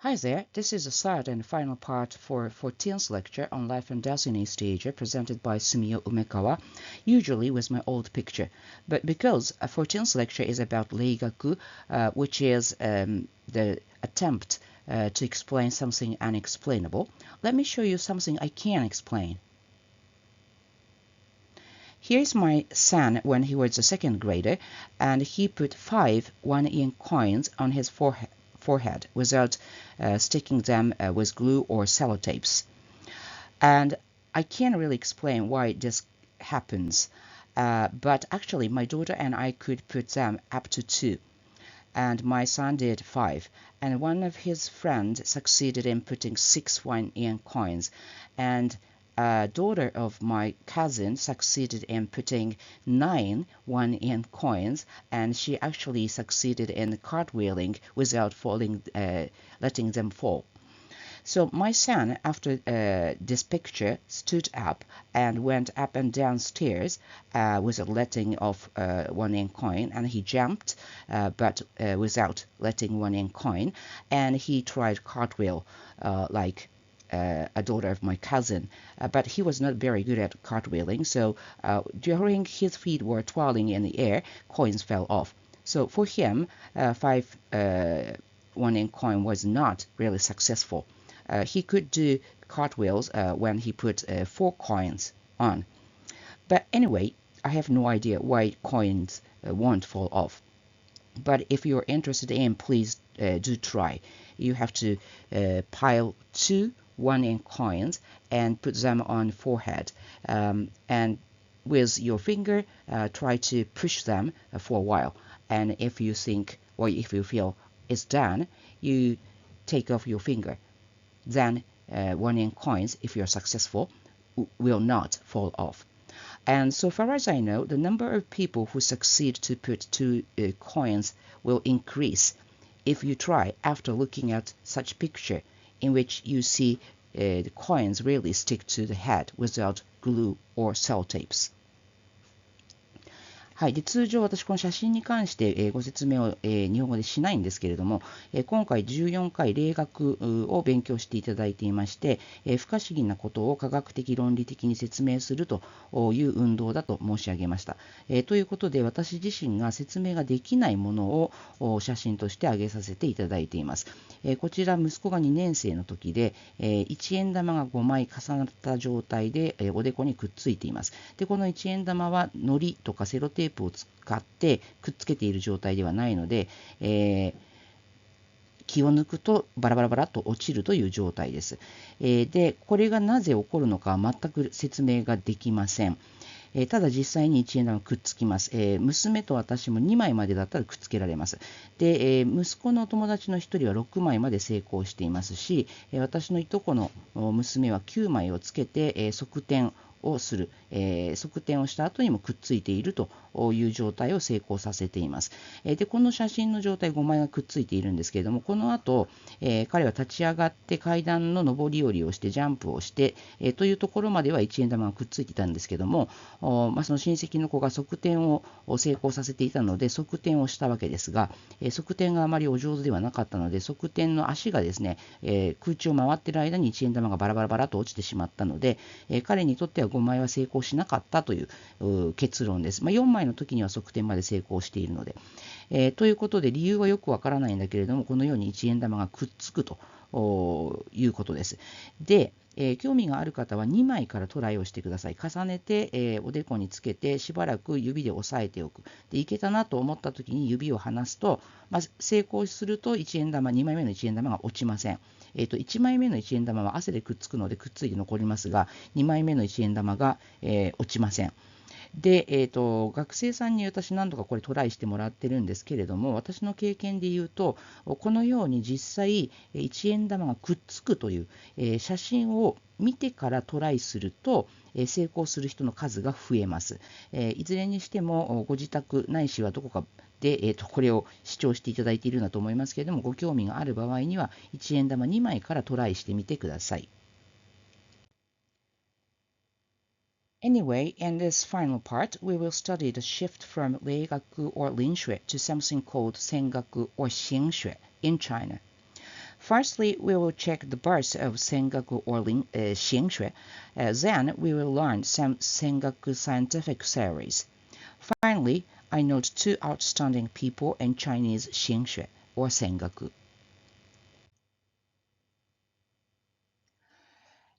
Hi there, this is the third and final part for 14th lecture on Life and Death in East Asia presented by Sumio Umekawa, usually with my old picture. But because a 14th lecture is about Reigaku, which is the attempt to explain something unexplainable, let me show you something I can explain. Here's my son when he was a second grader, and he put 5 1-yen coins on his forehead without sticking them with glue or sellotapes. And I can't really explain why this happens, but actually my daughter and I could put them up to 2, and my son did 5, and one of his friends succeeded in putting 6 1-yen coins, and a daughter of my cousin succeeded in putting 9 1-yen coins, and she actually succeeded in cartwheeling without falling, letting them fall. So my son, after this picture, stood up and went up and down stairs with a letting of 1-yen coin, and he jumped, but without letting 1-yen coin, and he tried cartwheel like a daughter of my cousin, but he was not very good at cartwheeling, so during his feet were twirling in the air, coins fell off. So for him, 5 1-yen coin was not really successful. He could do cartwheels when he put 4 coins on. But anyway, I have no idea why coins won't fall off. But if you're interested in, please do try. You have to pile 2 1-yen coins and put them on forehead. And with your finger, try to push them for a while. And if you think, or if you feel it's done, you take off your finger. Then 1-yen coins, if you're successful, will not fall off. And so far as I know, the number of people who succeed to put 2 coins will increase if you try after looking at such picture in which you see the coins really stick to the head without glue or sellotapes. はい、で通常私この写真に関して、ご説明を、日本語でしないんですけれども、今回14回例学を勉強していただいていまして、不可思議なことを科学的論理的に説明するという運動だと申し上げました。ということで私自身が説明ができないものを写真として挙げさせていただいています。こちら息子が2年生の時で、1円玉が5枚重なった状態で、おでこにくっついています。でこの1円玉は糊とかセロテープを使ってくっつけている状態ではないので、気を抜くとバラバラバラと落ちるという状態です。でこれがなぜ起こるのかは全く説明ができません。ただ実際に1円玉くっつきます。娘と私も2枚までだったらくっつけられます。で、息子のお友達の1人は6枚まで成功していますし、私のいとこの娘は9枚をつけて、側転をする、側転をした後にもくっついているという状態を成功させています。でこの写真の状態5枚がくっついているんですけれども、この後、彼は立ち上がって階段の上り下りをしてジャンプをして、というところまでは1円玉がくっついていたんですけども、その親戚の子が側転を成功させていたので側転をしたわけですが、側転があまりお上手ではなかったので側転の足がですね、空中を回っている間に1円玉がバラバラバラと落ちてしまったので、彼にとっては5枚は成功しなかったという結論です。4枚の時には側転まで成功しているので、ということで理由はよくわからないんだけれども、このように1円玉がくっつくということです。で、興味がある方は2枚からトライをしてください。重ねて、おでこにつけてしばらく指で押さえておく。でいけたなと思った時に指を離すと、成功すると1円玉、2枚目の1円玉が落ちません。1枚目の1円玉は汗でくっつくのでくっついて残りますが、2枚目の1円玉が、落ちません。で、学生さんに私何度かこれトライしてもらってるんですけれども、私の経験で言うとこのように実際1円玉がくっつくという、写真を見てからトライすると、成功する人の数が増えます。いずれにしてもご自宅ないしはどこかで、これを視聴していただいているんだと思いますけれども、ご興味がある場合には1円玉2枚からトライしてみてください。Anyway, in this final part, we will study the shift from Reigaku or Linshui to something called Sengaku or Xingshui in China. Firstly, we will check the birth of Sengaku or Xingshui. Then we will learn some Sengaku scientific theories. Finally, I note two outstanding people in Chinese Xingshui or Sengaku.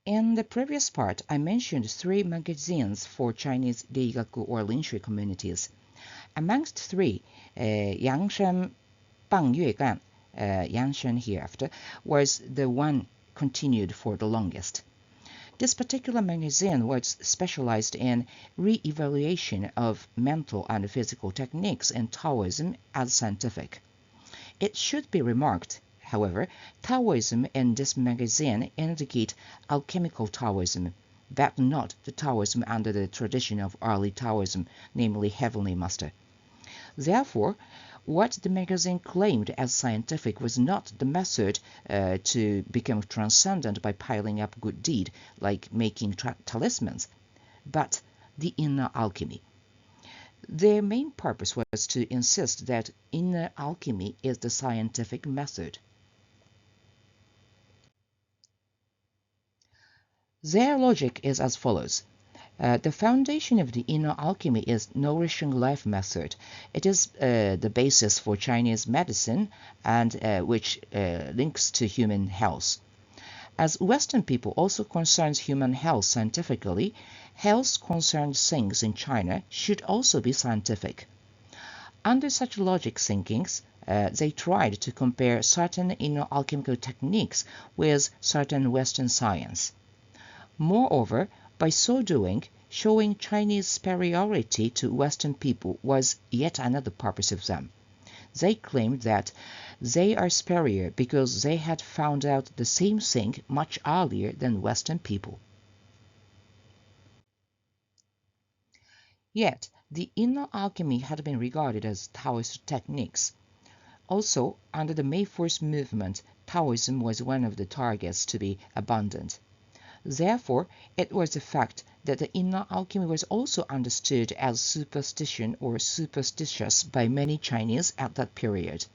In the previous part, I mentioned three magazines for Chinese Reigaku or Linshui communities. Amongst three, Yangshan Bangyuegan, Yangshan hereafter, was the one continued for the longest. This particular magazine was specialized in re-evaluation of mental and physical techniques in Taoism as scientific. It should be remarked, however, Taoism in this magazine indicate alchemical Taoism, but not the Taoism under the tradition of early Taoism, namely Heavenly Master. Therefore, what the magazine claimed as scientific was not the method to become transcendent by piling up good deed, like making talismans, but the inner alchemy. Their main purpose was to insist that inner alchemy is the scientific method. Their logic is as follows. The foundation of the inner alchemy is nourishing life method. It is the basis for Chinese medicine and which links to human health. As Western people also concerns human health scientifically, health-concerned things in China should also be scientific. Under such logic thinkings, they tried to compare certain inner alchemical techniques with certain Western science. Moreover, by so doing, showing Chinese superiority to Western people was yet another purpose of them. They claimed that they are superior because they had found out the same thing much earlier than Western people. Yet, the inner alchemy had been regarded as Taoist techniques. Also, under the May 1st movement, Taoism was one of the targets to be abandoned. Therefore, it was a fact that the inner alchemy was also understood as superstition or superstitious by many Chinese at that period.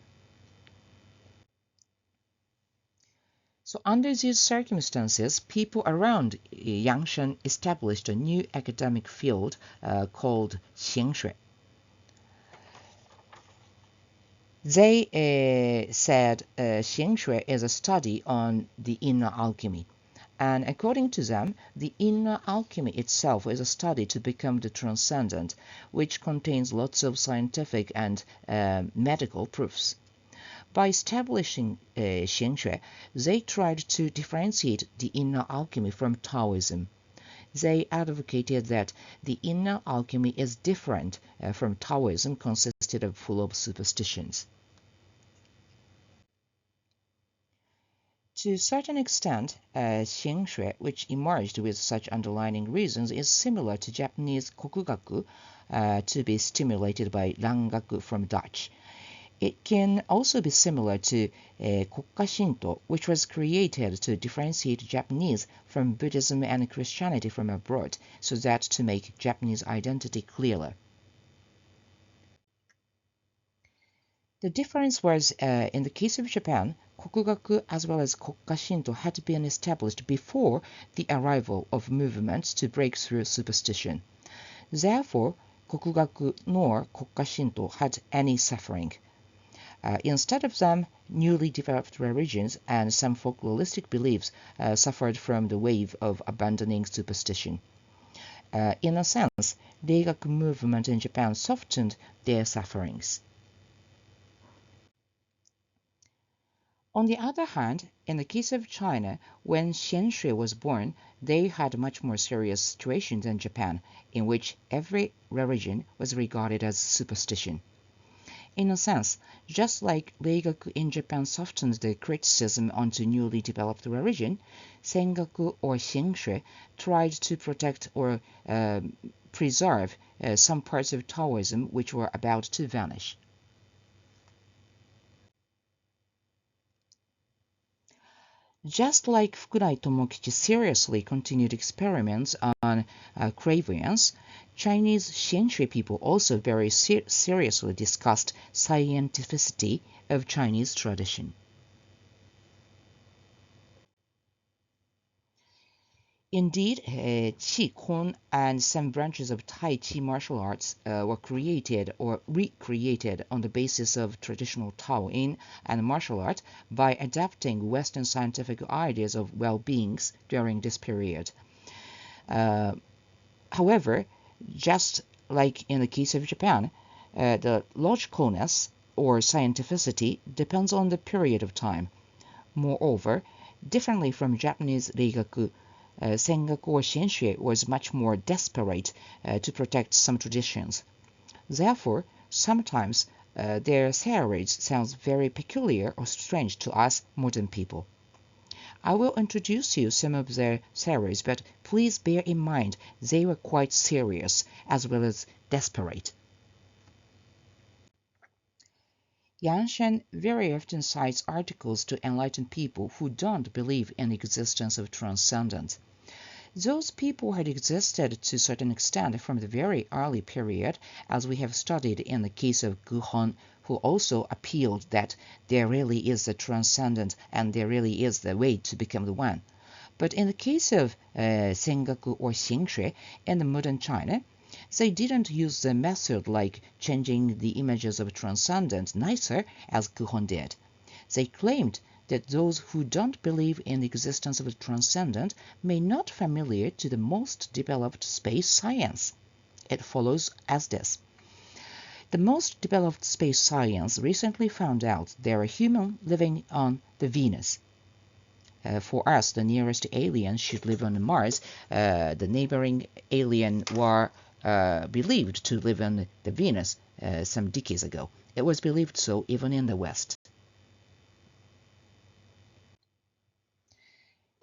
So under these circumstances, people around Yangshan established a new academic field called Xingshui. They said Xingshui is a study on the inner alchemy. And according to them, the inner alchemy itself is a study to become the transcendent, which contains lots of scientific and medical proofs. By establishing Xingshui, they tried to differentiate the inner alchemy from Taoism. They advocated that the inner alchemy is different from Taoism, consisted of full of superstitions. To a certain extent, Xingshui, which emerged with such underlying reasons, is similar to Japanese Kokugaku, to be stimulated by Rangaku from Dutch. It can also be similar to Kokka Shinto, which was created to differentiate Japanese from Buddhism and Christianity from abroad, so that to make Japanese identity clearer. The difference was, in the case of Japan, Kokugaku as well as Kokka Shinto had been established before the arrival of movements to break through superstition. Therefore, Kokugaku nor Kokka Shinto had any suffering. Instead of them, newly developed religions and some folkloristic beliefs suffered from the wave of abandoning superstition. In a sense, the Reigaku movement in Japan softened their sufferings. On the other hand, in the case of China, when Xianshui was born, they had a much more serious situation than Japan, in which every religion was regarded as superstition. In a sense, just like Reigaku in Japan softened the criticism onto newly developed religion, Sengaku or Xingshui tried to protect or preserve some parts of Taoism which were about to vanish. Just like Fukurai Tomokichi seriously continued experiments on clairvoyance, Chinese Xianshui people also very seriously discussed scientificity of Chinese tradition. Indeed, Qi Kong and some branches of Tai Chi martial arts were created or recreated on the basis of traditional Taoyin and martial art by adapting Western scientific ideas of well-being during this period. However, just like in the case of Japan, the logicalness or scientificity depends on the period of time. Moreover, differently from Japanese Reigaku, Sengaku or Shinshue was much more desperate to protect some traditions. Therefore, sometimes their salaries sounds very peculiar or strange to us modern people. I will introduce you some of their salaries, but please bear in mind they were quite serious as well as desperate. Yang Shen very often cites articles to enlighten people who don't believe in the existence of transcendence. Those people had existed to a certain extent from the very early period, as we have studied in the case of Gu Hong, who also appealed that there really is the transcendent and there really is the way to become the one. But in the case of Sengaku or Xingxue in the modern China, they didn't use the method like changing the images of transcendent nicer as Gu Hong did. They claimed that those who don't believe in the existence of the transcendent may not familiar to the most developed space science. It follows as this. The most developed space science recently found out there are humans living on the Venus. For us, the nearest alien should live on Mars. The neighboring alien were believed to live on the Venus some decades ago. It was believed so even in the West.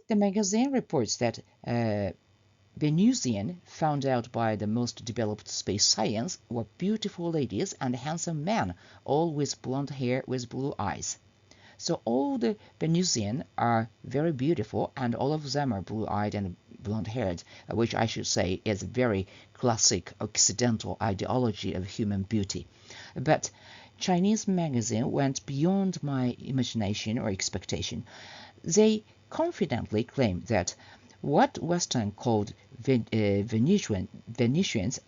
The magazine reports that Venusian, found out by the most developed space science, were beautiful ladies and handsome men, all with blonde hair with blue eyes. So all the Venusian are very beautiful, and all of them are blue-eyed and blonde-haired, which I should say is a very classic Occidental ideology of human beauty. But Chinese magazine went beyond my imagination or expectation. They confidently claim that what Western called Venusians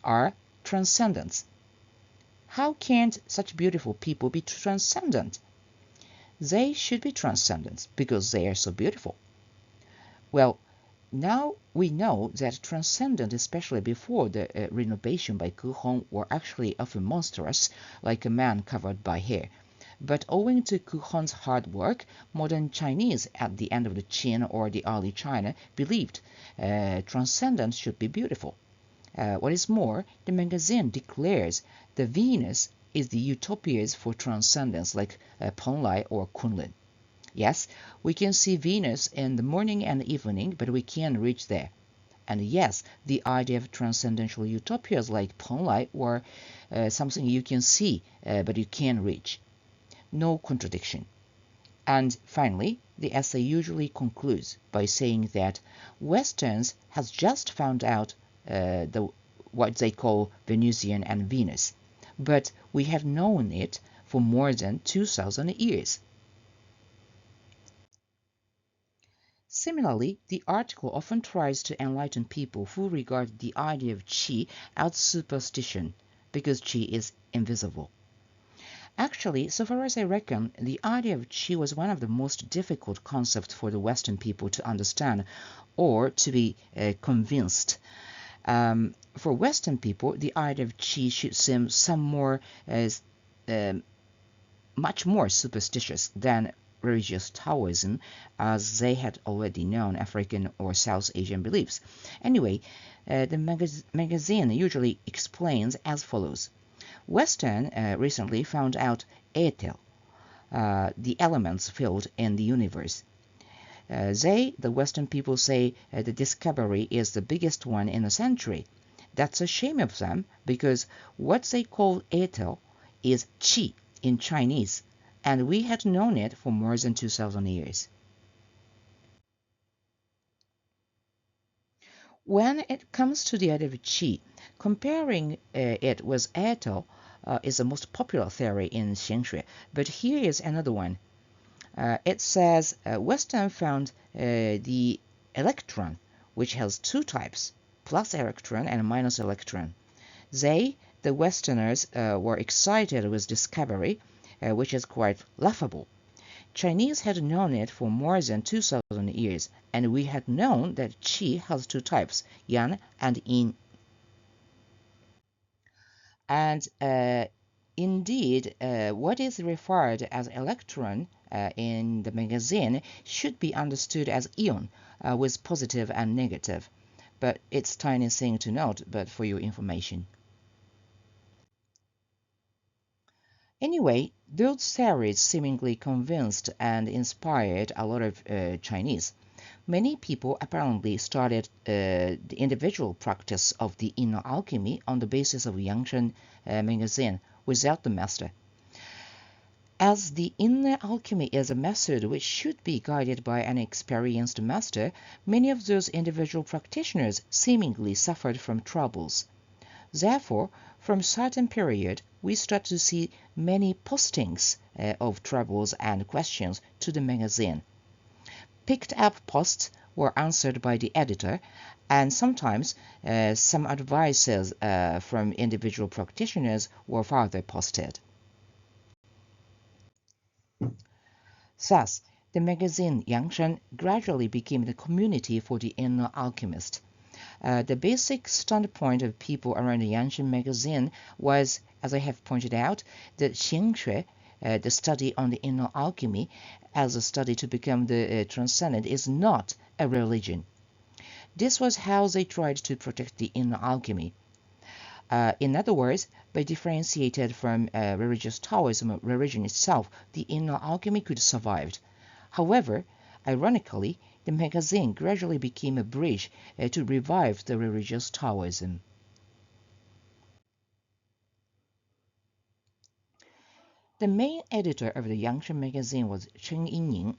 are transcendents. How can't such beautiful people be transcendent? They should be transcendent because they are so beautiful. Well, now we know that transcendent, especially before the renovation by Gu Hong, were actually often monstrous, like a man covered by hair. But owing to Gu Hong's hard work, modern Chinese at the end of the Qin or the early China believed transcendence should be beautiful. What is more, the magazine declares the Venus is the utopias for transcendence like Penglai or Kunlun. Yes, we can see Venus in the morning and evening, but we can't reach there. And yes, the idea of transcendental utopias like Penglai were something you can see, but you can't reach. No contradiction. And finally, the essay usually concludes by saying that Westerns has just found out what they call Venusian and Venus, but we have known it for more than 2,000 years. Similarly, the article often tries to enlighten people who regard the idea of qi as superstition, because qi is invisible. Actually, so far as I reckon, the idea of qi was one of the most difficult concepts for the Western people to understand or to be convinced. For Western people, the idea of qi should seem much more superstitious than religious Taoism, as they had already known African or South Asian beliefs. Anyway, the magazine usually explains as follows. Western recently found out ether, the elements field in the universe. The Western people, say the discovery is the biggest one in a century. That's a shame of them, because what they call ether is qi in Chinese, and we had known it for more than 2,000 years. When it comes to the idea of qi, comparing it with ether is the most popular theory in Xingxue, but here is another one. It says Western found the electron, which has two types, plus electron and minus electron. They, the Westerners, were excited with discovery, which is quite laughable. Chinese had known it for more than 2,000 years, and we had known that Qi has two types, Yan and Yin. And indeed, what is referred as electron in the magazine should be understood as ion, with positive and negative. But it's tiny thing to note, but for your information. Anyway, those theories seemingly convinced and inspired a lot of Chinese. Many people apparently started the individual practice of the inner alchemy on the basis of Yangshan magazine without the master. As the inner alchemy is a method which should be guided by an experienced master, many of those individual practitioners seemingly suffered from troubles. Therefore, from a certain period, we start to see many postings of troubles and questions to the magazine. Picked up posts were answered by the editor, and sometimes some advices from individual practitioners were further posted. Thus, the magazine Yangshan gradually became the community for the inner alchemist. The basic standpoint of people around the Yangshan magazine was, as I have pointed out, that Xingxue, the study on the inner alchemy, as a study to become the transcendent, is not a religion. This was how they tried to protect the inner alchemy. In other words, by differentiated from religious Taoism, religion itself, the inner alchemy could survive. However, ironically, the magazine gradually became a bridge to revive the religious Taoism. The main editor of the Yangshan magazine was Chen Yinning.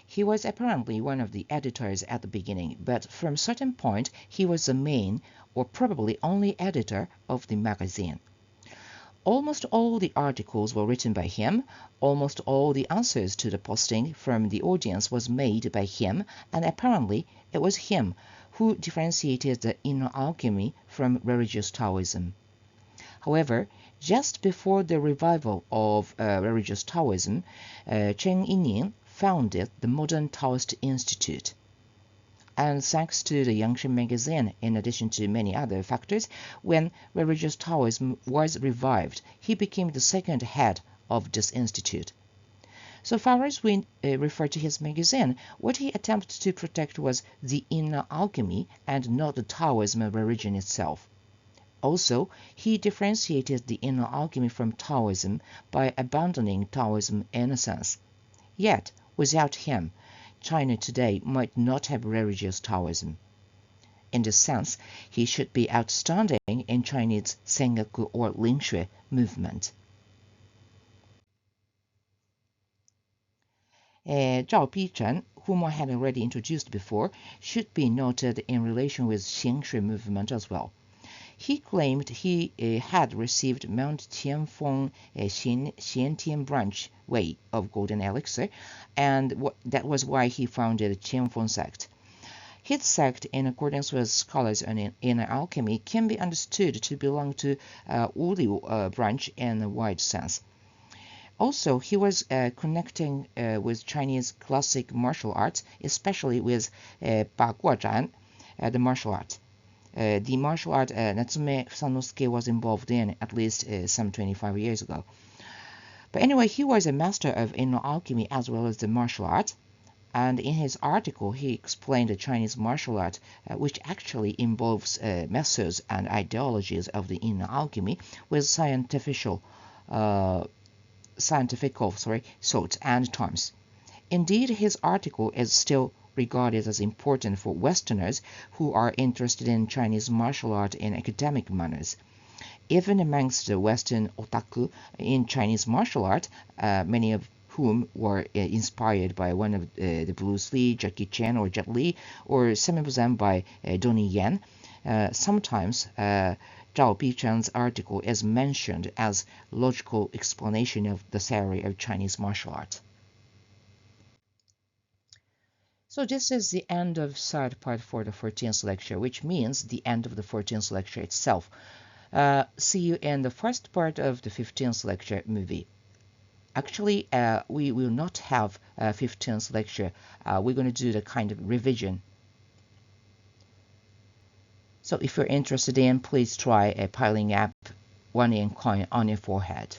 He was apparently one of the editors at the beginning, but from a certain point he was the main, or probably only editor of the magazine. Almost all the articles were written by him, almost all the answers to the posting from the audience was made by him, and apparently it was him who differentiated the inner alchemy from religious Taoism. However, just before the revival of religious Taoism, Chen Yinning founded the Modern Taoist Institute. And thanks to the Yangshan magazine, in addition to many other factors, when religious Taoism was revived, he became the second head of this institute. So far as we refer to his magazine, what he attempted to protect was the inner alchemy and not the Taoism religion itself. Also, he differentiated the inner alchemy from Taoism by abandoning Taoism in a sense. Yet, without him, China today might not have religious Taoism. In this sense, he should be outstanding in Chinese Sengaku or Lingshui movement. Zhao Bichen, whom I had already introduced before, should be noted in relation with Xingshui movement as well. He claimed he had received Mount Tianfeng Xiantian branch way of golden elixir, and that was why he founded Tianfeng sect. His sect, in accordance with scholars on inner alchemy, can be understood to belong to Wuliu branch in a wide sense. Also, he was connecting with Chinese classic martial arts, especially with Ba Guozhan, the martial art. The martial art Natsume Sanosuke was involved in at least some 25 years ago. But anyway, he was a master of inner alchemy as well as the martial art. And in his article, he explained the Chinese martial art, which actually involves methods and ideologies of the inner alchemy with scientifical thoughts and terms. Indeed, his article is still regarded as important for Westerners who are interested in Chinese martial art in academic manners. Even amongst the Western otaku in Chinese martial art, many of whom were inspired by one of the Bruce Lee, Jackie Chan, or Jet Li, or some of them by Donnie Yen, sometimes Zhao Bichen's article is mentioned as logical explanation of the theory of Chinese martial art. So this is the end of third part for the 14th lecture, which means the end of the 14th lecture itself. See you in the first part of the 15th lecture movie. Actually, we will not have a 15th lecture. We're going to do the kind of revision. So if you're interested in, please try piling up 1 yen coin on your forehead.